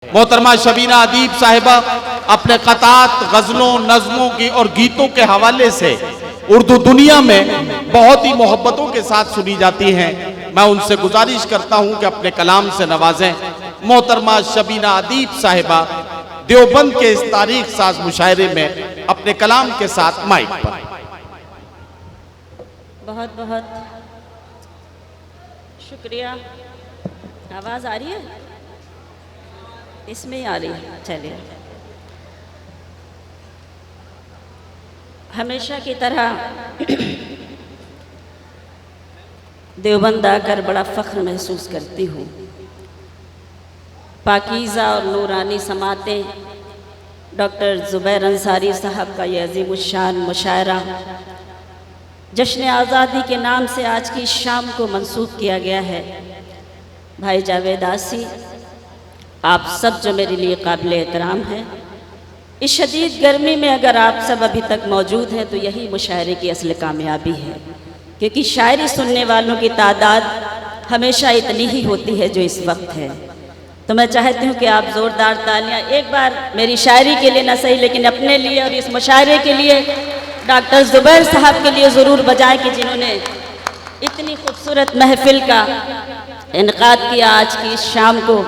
محترمہ شبینہ ادیب صاحبہ اپنے قطعات غزلوں نظموں کی اور گیتوں کے حوالے سے اردو دنیا میں بہت ہی محبتوں کے ساتھ سنی جاتی ہیں۔ میں ان سے گزارش کرتا ہوں کہ اپنے کلام سے نوازیں۔ محترمہ شبینہ ادیب صاحبہ دیوبند کے اس تاریخ ساز مشاعرے میں اپنے کلام کے ساتھ مائک پر۔ بہت بہت شکریہ۔ آواز آ رہی ہے؟ اس میں ہی آ رہی ہے، چلیے۔ ہمیشہ کی طرح دیوبند آ کر بڑا فخر محسوس کرتی ہوں۔ پاکیزہ اور نورانی سماعتیں ڈاکٹر زبیر انصاری صاحب کا یہ عظیم الشان مشاعرہ جشن آزادی کے نام سے آج کی شام کو منسوب کیا گیا ہے۔ بھائی جاوید آسی، آپ سب جو میرے لیے قابل احترام ہیں، اس شدید گرمی میں اگر آپ سب ابھی تک موجود ہیں تو یہی مشاعرے کی اصل کامیابی ہے، کیونکہ شاعری سننے والوں کی تعداد ہمیشہ اتنی ہی ہوتی ہے جو اس وقت ہے۔ تو میں چاہتی ہوں کہ آپ زوردار تالیاں ایک بار میری شاعری کے لیے نہ صحیح لیکن اپنے لیے اور اس مشاعرے کے لیے ڈاکٹر زبیر صاحب کے لیے ضرور بجائیں کہ جنہوں نے اتنی خوبصورت محفل کا انعقاد کیا آج کی شام کو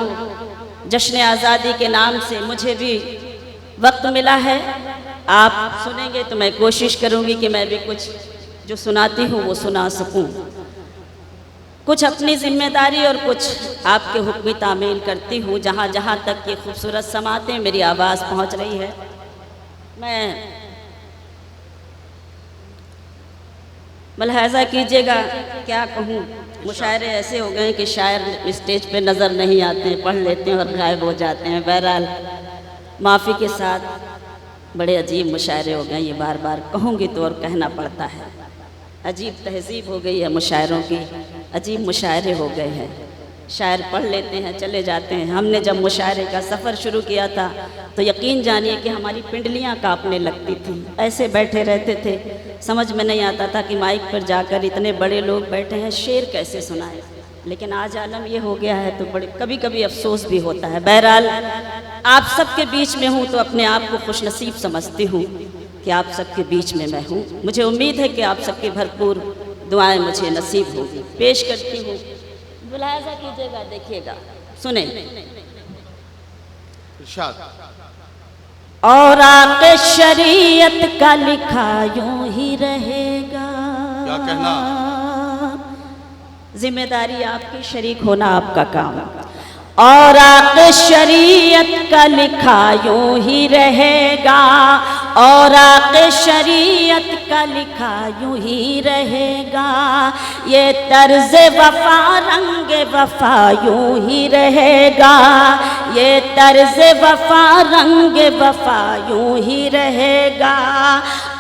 جشن آزادی کے نام سے۔ مجھے بھی وقت ملا ہے، آپ سنیں گے تو میں کوشش کروں گی کہ میں بھی کچھ جو سناتی ہوں وہ سنا سکوں، کچھ اپنی ذمہ داری اور کچھ آپ کے حکم تعمیل کرتی ہوں جہاں جہاں تک یہ خوبصورت سماعتیں میری آواز پہنچ رہی ہے۔ میں ملاحظہ کیجئے گا، کیا کہوں، مشاعرے ایسے ہو گئے کہ شاعر اسٹیج پہ نظر نہیں آتے ہیں، پڑھ لیتے ہیں اور غائب ہو جاتے ہیں۔ بہرحال معافی کے ساتھ بڑے عجیب مشاعرے ہو گئے، یہ بار بار کہوں گی تو اور کہنا پڑتا ہے۔ عجیب تہذیب ہو گئی ہے مشاعروں کی، عجیب مشاعرے ہو گئے ہیں، شاعر پڑھ لیتے ہیں چلے جاتے ہیں۔ ہم نے جب مشاعرے کا سفر شروع کیا تھا تو یقین جانیے کہ ہماری پنڈلیاں کانپنے لگتی تھیں، ایسے بیٹھے رہتے تھے، سمجھ میں نہیں آتا تھا کہ مائک پر جا کر اتنے بڑے لوگ بیٹھے ہیں، شعر کیسے سنائے۔ لیکن آج عالم یہ ہو گیا ہے تو کبھی کبھی افسوس بھی ہوتا ہے۔ بہرحال آپ سب کے بیچ میں ہوں تو اپنے آپ کو خوش نصیب سمجھتی ہوں کہ آپ سب کے بیچ میں ہوں۔ مجھے امید ہے کہ آپ سب کی بھرپور دعائیں مجھے نصیب ہوگی۔ پیش کرتی ہوں، ملاحظہ کیجئے گا، دیکھیے گا، سنیں۔ اور آق شریعت کا لکھا یوں ہی رہے گا۔ کیا کہنا؟ ذمہ داری آپ کی، شریک ہونا آپ کا کام۔ اور آق شریعت کا لکھا یوں ہی رہے گا، اور آق شریعت کا لکھا یوں ہی رہے گا، یہ طرز وفا رنگ وفا یوں ہی رہے گا، یہ طرز وفا رنگ وفا یوں ہی رہے گا۔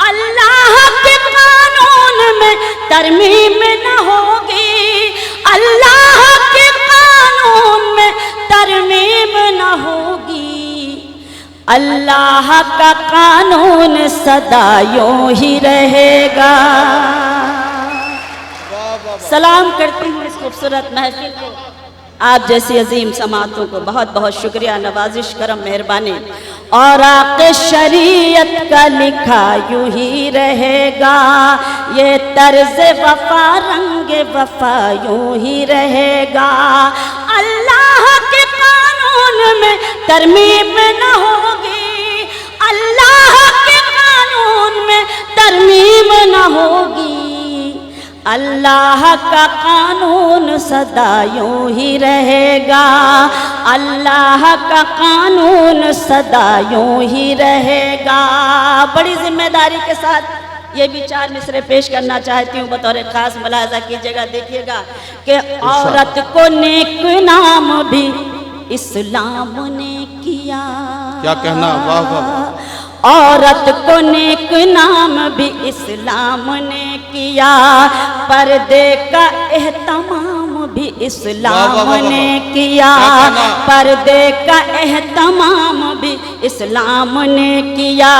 اللہ کے قانون میں ترمیم نہ ہوگی، اللہ کے قانون میں ترمیم نہ ہوگی، اللہ کا قانون سدا یوں ہی رہے گا۔ سلام کرتی ہوں اس خوبصورت محفل کو، آپ جیسی عظیم سماعتوں کو بہت بہت شکریہ، نوازش، کرم، مہربانی۔ اور آق شریعت کا لکھا یوں ہی رہے گا، یہ طرز وفا رنگ وفا یوں ہی رہے گا، اللہ کے قانون میں ترمیم نہ ہوگی، اللہ کے قانون میں ترمیم نہ ہوگی، اللہ کا قانون سدا یوں ہی رہے گا، اللہ کا قانون سدا یوں ہی رہے گا۔ بڑی ذمہ داری کے ساتھ یہ بھی چار مصرے پیش کرنا چاہتی ہوں، بطور خاص ملاحظہ کیجئے گا، دیکھیے گا کہ عورت کو نیک نام بھی اسلام نے کیا۔ کیا کہنا؟ واہ واہ۔ عورت کو نیک نام بھی اسلام نے کیا، پردے کا اہتمام بھی اسلام نے کیا، پردے کا اہتمام بھی اسلام نے کیا،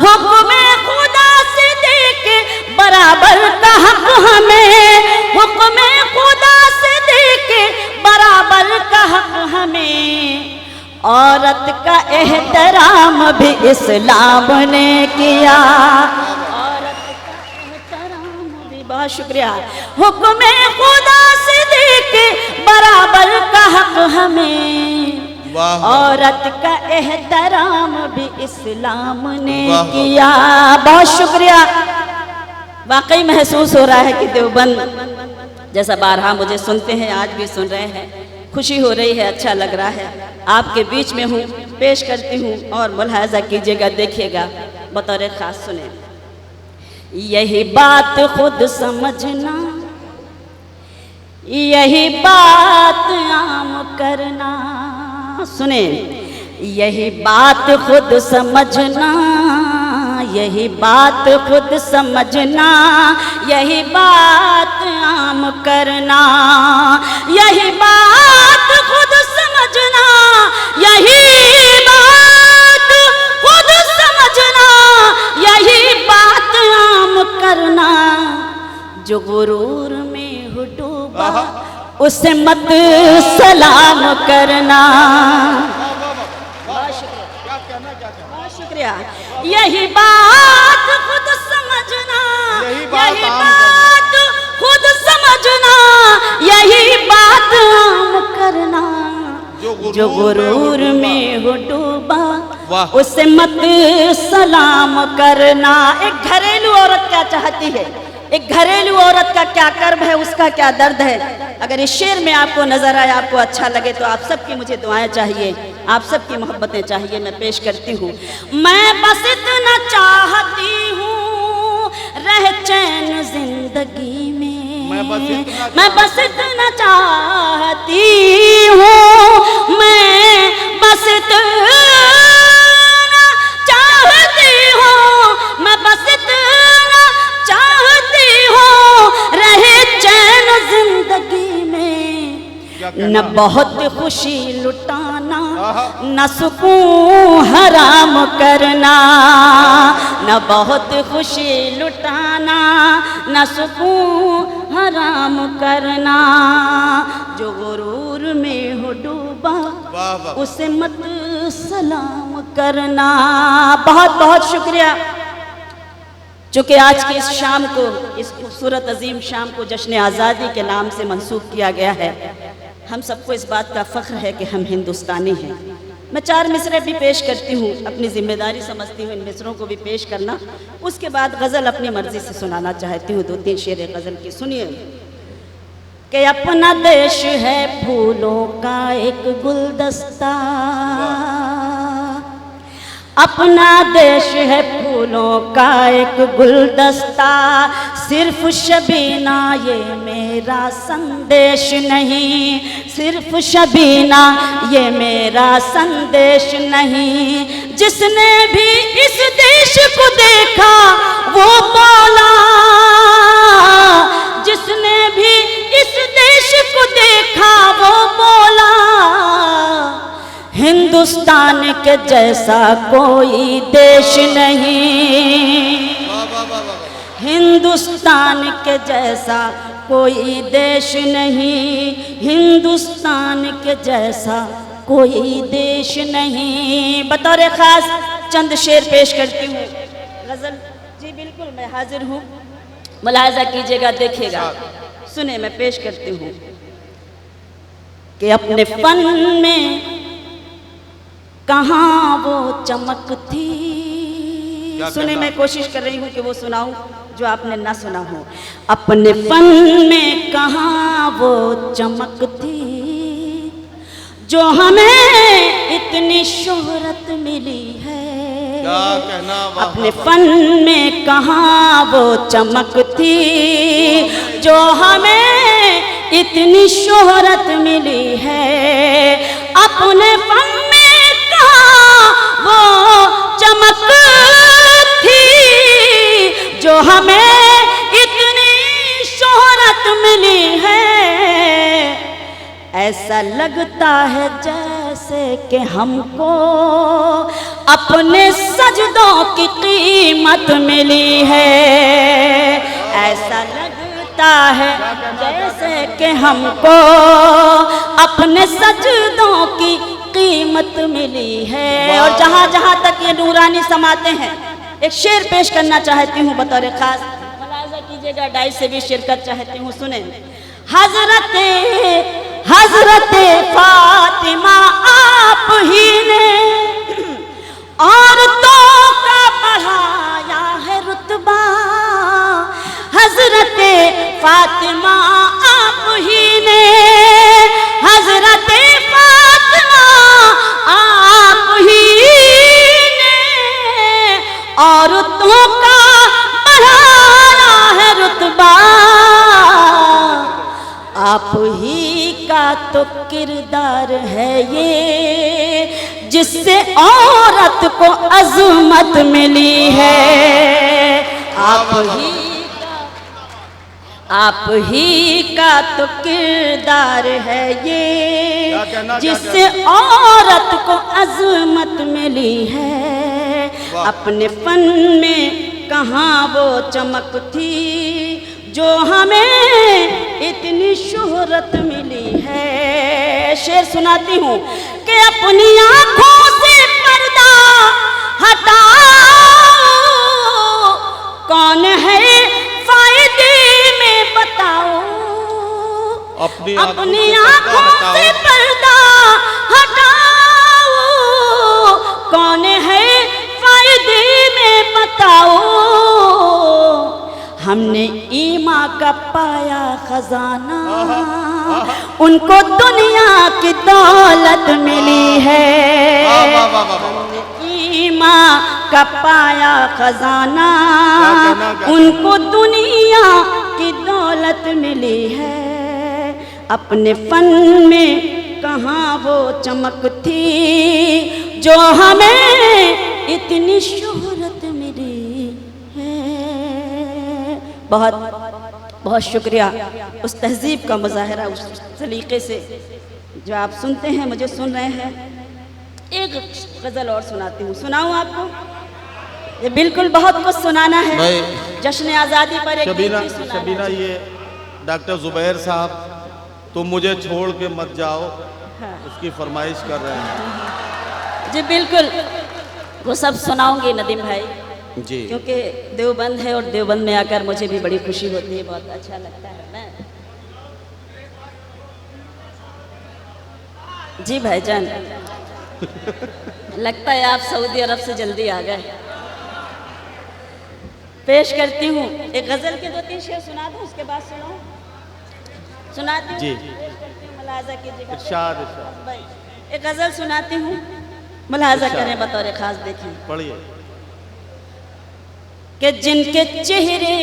حکم خدا سے دے کے برابر کا حق ہمیں، حکم خدا سے دے کے برابر کا حق ہمیں، عورت کا احترام بھی اسلام نے کیا، عورت کا احترام بھی، بہت شکریہ، حکم خدا صدیق برابر کا حق ہمیں، عورت کا احترام بھی اسلام نے کیا، بہت شکریہ۔ واقعی محسوس ہو رہا ہے کہ دیوبند جیسا بارہا مجھے سنتے ہیں، آج بھی سن رہے ہیں، خوشی ہو رہی ہے، اچھا لگ رہا ہے، آپ کے بیچ میں ہوں، پیش کرتی ہوں اور ملاحظہ کیجئے گا، دیکھیے گا، بطور خاص سنیں۔ یہی بات خود سمجھنا، یہی بات عام کرنا، سنیں، یہی بات خود سمجھنا، یہی بات خود سمجھنا، یہی بات عام کرنا، یہی بات خود سمجھنا، یہی بات خود سمجھنا، یہی بات عام کرنا، جو غرور میں ہو ڈوبا اسے مت سلام کرنا، شکریہ، یہی بات خود سمجھنا، یہی بات خود سمجھنا، یہی بات عام کرنا، جو غرور میں ہو ڈوبا اسے مت سلام کرنا۔ ایک گھریلو عورت کیا چاہتی ہے، ایک گھریلو عورت کا کیا کرب ہے، اس کا کیا درد ہے، اگر اس شعر میں آپ کو نظر آئے، آپ کو اچھا لگے تو آپ سب کی مجھے دعائیں چاہیے، آپ سب کی محبتیں چاہیے، میں پیش کرتی ہوں۔ میں بس اتنا چاہتی ہوں رہ چین زندگی میں، میں بس اتنا چاہتی ہوں، میں بس اتنا چاہتی ہوں، میں بس اتنا چاہتی ہوں رہے چین زندگی میں، نہ بہت خوشی لٹانا، نہ سکون حرام کرنا، نہ بہت خوشی لٹانا، نہ سکون حرام کرنا، جو غرور میں ہو ڈوبا اسے مت سلام کرنا۔ بہت بہت شکریہ۔ چونکہ آج کی اس شام کو، اس خوبصورت عظیم شام کو جشن آزادی کے نام سے منسوب کیا گیا ہے، ہم سب کو اس بات کا فخر ہے کہ ہم ہندوستانی ہیں۔ میں 4 مصرعے بھی پیش کرتی ہوں، اپنی ذمہ داری سمجھتی ہوں ان مصرعوں کو بھی پیش کرنا، اس کے بعد غزل اپنی مرضی سے سنانا چاہتی ہوں، 2-3 شعر غزل کی سنیے۔ کہ اپنا دیش ہے پھولوں کا ایک گلدستہ، اپنا دیش ہے پھولوں کا ایک گلدستہ، صرف شبینہ یہ میرا سندیش نہیں، صرف شبینہ یہ میرا سندیش نہیں، جس نے بھی اس دیش کو دیکھا وہ بولا، جس نے بھی اس دیش کو دیکھا وہ بولا، ہندوستان کے جیسا کوئی دیش نہیں، ہندوستان کے جیسا کوئی دیش نہیں، ہندوستان کے جیسا کوئی دیش نہیں۔ بطور خاص چند شعر پیش کرتی ہوں، غزل جی بالکل میں حاضر ہوں، ملاحظہ کیجئے گا، دیکھیے گا، سنیں میں پیش کرتی ہوں۔ کہ اپنے فن میں کہاں وہ چمک تھی، سنیں میں کوشش کر رہی ہوں کہ وہ سناؤں جو آپ نے نہ سنا ہو۔ اپنے فن میں کہاں وہ چمک تھی جو ہمیں اتنی شہرت ملی ہے، اپنے فن میں کہاں وہ چمک تھی جو ہمیں اتنی شہرت ملی ہے، اپنے فن میں کہاں وہ چمک تھی جو ہمیں اتنی شہرت ملی ہے، ایسا لگتا ہے جیسے کہ ہم کو اپنے سجدوں کی قیمت ملی ہے، ایسا لگتا ہے جیسے کہ ہم کو اپنے سجدوں کی قیمت ملی ہے. اور جہاں جہاں تک یہ نورانی سماتے ہیں ایک شعر پیش کرنا چاہتی ہوں بطور خاص. ملاحظہ کیجئے گا, ڈائی سے بھی شرکت چاہتی ہوں. سنیں. حضرت فاطمہ آپ ہی نے عورتوں کا بڑھایا ہے رتبہ. حضرت فاطمہ آپ ہی نے, حضرت فاطمہ آپ ہی نے عورتوں کا بڑھایا ہے رتبہ. آپ ہی کا تو کردار ہے یہ جس سے عورت کو عظمت ملی ہے. آپ ہی کا تو کردار ہے یہ جس سے عورت کو عظمت ملی ہے. اپنے فن میں کہاں وہ چمک تھی جو ہمیں اتنی شہرت ملی ہے. شعر سناتی ہوں کہ اپنی آنکھوں سے پردہ ہٹاؤ, کون ہے فائدے میں بتاؤ. اپنی آنکھوں سے پردہ ہٹاؤ, کون ہے فائدے میں بتاؤ. ہم نے ایمان کا پایا خزانہ, ان کو دنیا کی دولت ملی ہے. ہم نے ایمان کا پایا خزانہ, ان کو دنیا کی دولت ملی ہے. اپنے فن میں کہاں وہ چمک تھی جو ہمیں اتنی شہرت ملی ہے. بہت بہت شکریہ اس تہذیب کا مظاہرہ, اس سلیقے سے جو آپ سنتے ہیں, مجھے سن رہے ہیں. ایک غزل اور سناتی ہوں. سناؤں آپ کو؟ یہ بالکل بہت کچھ سنانا ہے. جشن آزادی پر ایک گیت بھی سنانا. شبینہ, یہ ڈاکٹر زبیر صاحب تم مجھے چھوڑ کے مت جاؤ, اس کی فرمائش کر رہے ہیں. جی بالکل, وہ سب سناؤں گی ندیم بھائی جی, کیونکہ دیوبند ہے اور دیوبند میں آ کر مجھے بھی بڑی خوشی ہوتی ہے, بہت اچھا لگتا ہے. میں جی بھائی جان, لگتا ہے آپ سعودی عرب سے جلدی آ گئے. پیش کرتی ہوں ایک غزل کے 2-3 شعر سنا دوں, اس کے بعد سناتی ہوں. جی پیش کرتی ہوں, ملاحظہ کیجیے گا. ارشاد. ایک غزل سناتی ہوں, ملاحظہ کریں بطور خاص. دیکھیں, پڑھیے. کہ جن کے چہرے,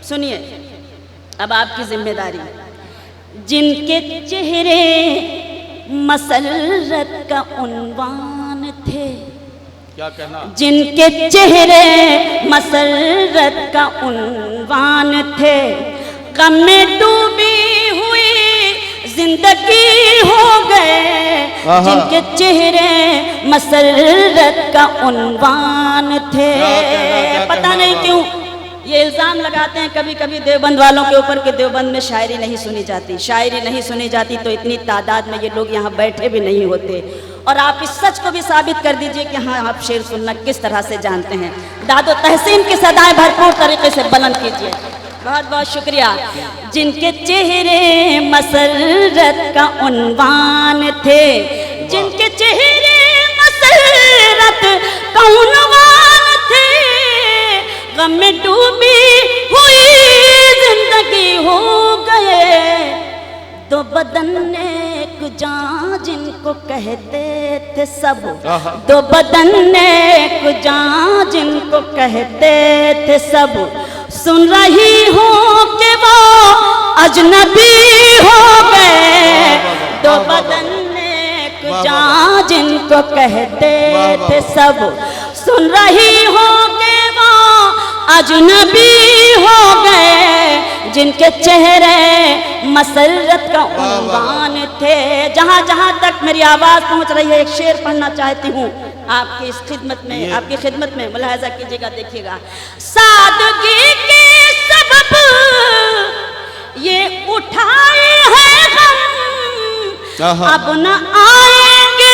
سنیے اب آپ کی ذمہ داری, جن کے چہرے مسرت کا عنوان تھے, کیا کہنا, جن کے چہرے مسرت کا عنوان تھے, غم میں ڈوبی ہوئی زندگی ہو گئے. جن کے چہرے مسرت کا عنوان تھے. پتہ نہیں کیوں یہ الزام لگاتے ہیں کبھی کبھی دیوبند والوں کے اوپر کہ دیوبند میں شاعری نہیں سنی جاتی. شاعری نہیں سنی جاتی تو اتنی تعداد میں یہ لوگ یہاں بیٹھے بھی نہیں ہوتے. اور آپ اس سچ کو بھی ثابت کر دیجئے کہ ہاں آپ شعر سننا کس طرح سے جانتے ہیں. داد و تحسین کی صدائیں بھرپور طریقے سے بلند کیجئے. بہت بہت شکریہ. جن کے چہرے مسرت کا عنوان تھے, جن کے چہرے مسرت کا عنوان تھے, غم میں ڈوبی ہوئی زندگی ہو گئے. دو بدن ایک جان جن کو کہتے تھے سب, دو بدن ایک جان جن کو کہتے تھے سب, سن رہی ہوں کہ وہ اجنبی ہو گئے. دو بدن ایک جان جن کو کہتے تھے سب, سن رہی ہوں کہ وہ اجنبی ہو گئے. جن کے چہرے مسرت کا عنوان تھے. جہاں جہاں تک میری آواز پہنچ رہی ہے ایک شعر پڑھنا چاہتی ہوں آپ کی اس خدمت میں, آپ کی خدمت میں. ملاحظہ کیجیے گا, دیکھیے گا. سادگی کے سبب یہ اٹھائے ہیں غم, اب نہ آئیں گے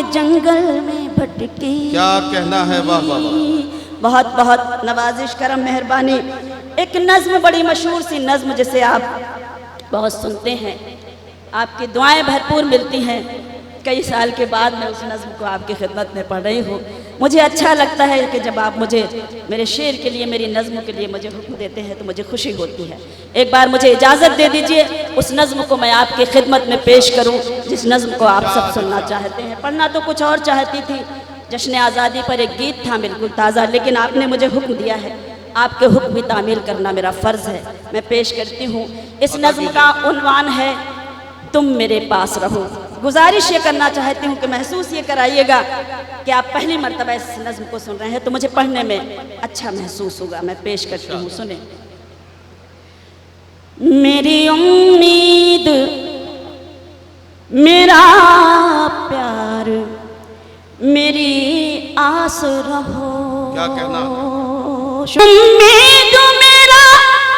کے جنگل میں بھٹکی. کیا کہنا ہے، واہ واہ واہ. بہت بہت نوازش، کرم، مہربانی. ایک نظم بڑی مشہور سی نظم جسے آپ بہت سنتے ہیں، آپ کی دعائیں بھرپور ملتی ہیں. کئی سال کے بعد میں اس نظم کو آپ کی خدمت میں پڑھ رہی ہوں. مجھے اچھا لگتا ہے کہ جب آپ مجھے میرے شعر کے لیے، میری نظموں کے لیے مجھے حکم دیتے ہیں تو مجھے خوشی ہوتی ہے. ایک بار مجھے اجازت دے دیجئے اس نظم کو میں آپ کی خدمت میں پیش کروں جس نظم کو آپ سب سننا چاہتے ہیں. پڑھنا تو کچھ اور چاہتی تھی، جشن آزادی پر ایک گیت تھا بالکل تازہ، لیکن آپ نے مجھے حکم دیا ہے، آپ کے حکم بھی تعمیل کرنا میرا فرض ہے. میں پیش کرتی ہوں. اس نظم کا عنوان ہے تم میرے پاس رہو. گزارش یہ کرنا چاہتی ہوں کہ محسوس یہ کرائیے گا کہ آپ پہلی مرتبہ اس نظم کو سن رہے ہیں تو مجھے پڑھنے میں اچھا محسوس ہوگا. میں پیش کرتی ہوں، سنیں. میری امید، میرا پیار، میری آس رہو. کیا کہنا؟ امید، میرا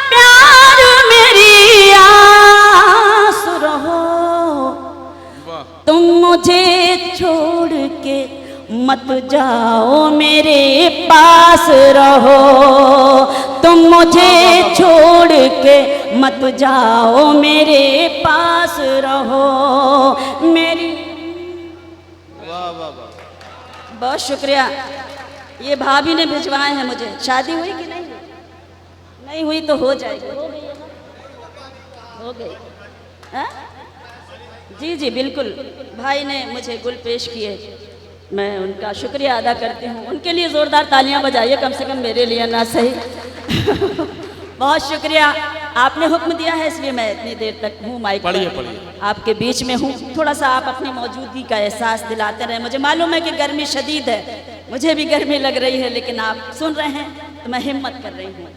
پیار، میری آس رہو. تم مجھے چھوڑ کے مت جاؤ، میرے پاس رہو. تم مجھے چھوڑ کے مت جاؤ، میرے پاس رہو. میری بہت شکریہ. یہ بھابھی نے بھجوائے ہیں مجھے. شادی ہوئی کہ نہیں؟ نہیں ہوئی تو ہو جائے گی. ہو گئی ہے نا؟ ہو گئی. جی جی بالکل. بھائی نے مجھے گل پیش کیے، میں ان کا شکریہ ادا کرتی ہوں. ان کے لیے زوردار تالیاں بجائیے کم سے کم، میرے لیے نہ صحیح. بہت شکریہ. آپ نے حکم دیا ہے اس لیے میں اتنی دیر تک ہوں مائک پر، آپ کے بیچ میں ہوں. تھوڑا سا آپ اپنی موجودگی کا احساس دلاتے رہیں. مجھے معلوم ہے کہ گرمی شدید ہے، مجھے بھی گرمی لگ رہی ہے، لیکن آپ سن رہے ہیں تو میں ہمت کر رہی ہوں.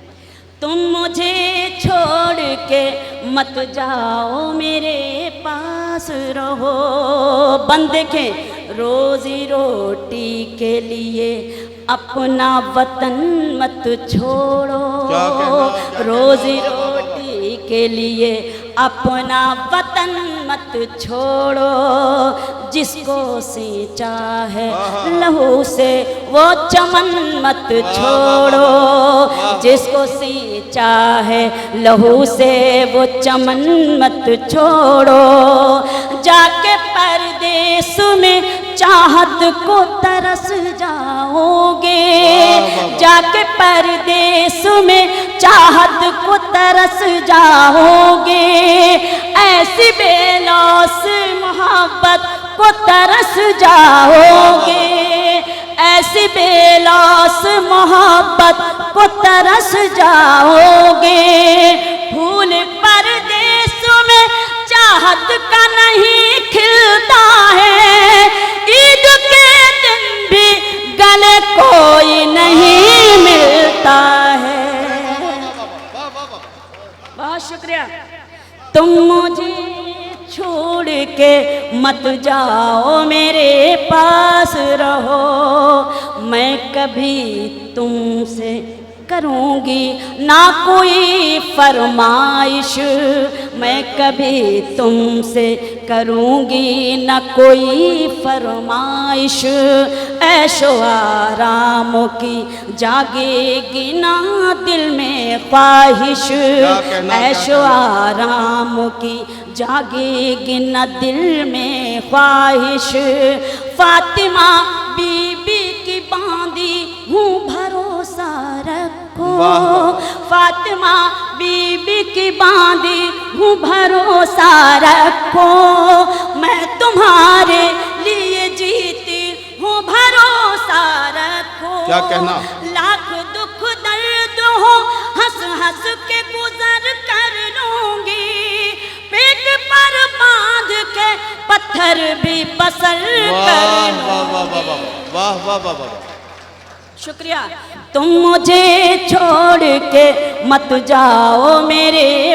تم مجھے چھوڑ کے مت جاؤ، میرے پاس رہو. بند دیکھیں، روزی روٹی کے لیے اپنا وطن مت چھوڑو. روزی روٹی کے لیے اپنا وطن مت چھوڑو. جس کو سینچا ہے لہو سے وہ چمن مت چھوڑو. جس کو سینچا ہے لہو سے وہ چمن مت چھوڑو. جا کے پردیس میں چاہت کو ترس جاؤ گے. جا کے پردیس میں چاہت کو ترس جاؤ گے. ایسی بے لوث محبت کو ترس جاؤ گے. ایسی بے لوث محبت کو ترس جاؤ گے. پھول پردیس میں چاہت کا نہیں کھلتا ہے. عید کے دن بھی گلے کوئی نہیں ملتا ہے. بہت شکریہ. تم مجھے چھوڑ کے مت جاؤ، میرے پاس رہو. میں کبھی تم سے کروں گی نہ کوئی فرمائش. میں کبھی تم سے کروں گی نہ کوئی فرمائش. عیش و آرام کی جاگے گی نہ دل میں خواہش. عیش و آرام کی جاگے گی نہ دل میں خواہش. فاطمہ بی بی کی باندھی ہوں بھروسہ رکھو. فاطمہ بی بی کی باندھی ہوں بھروسہ رکھو. میں تمہارے لیے جیتی ہوں بھروسہ رکھو. کیا کہنا؟ لاکھ دکھ درد ہو ہنس ہنس کے گزر کر لوں گی. پیٹ پر باندھ کے پتھر بھی پسر کر لوں گی. واہ واہ واہ واہ. شکریہ. تم مجھے چھوڑ کے مت جاؤ، میرے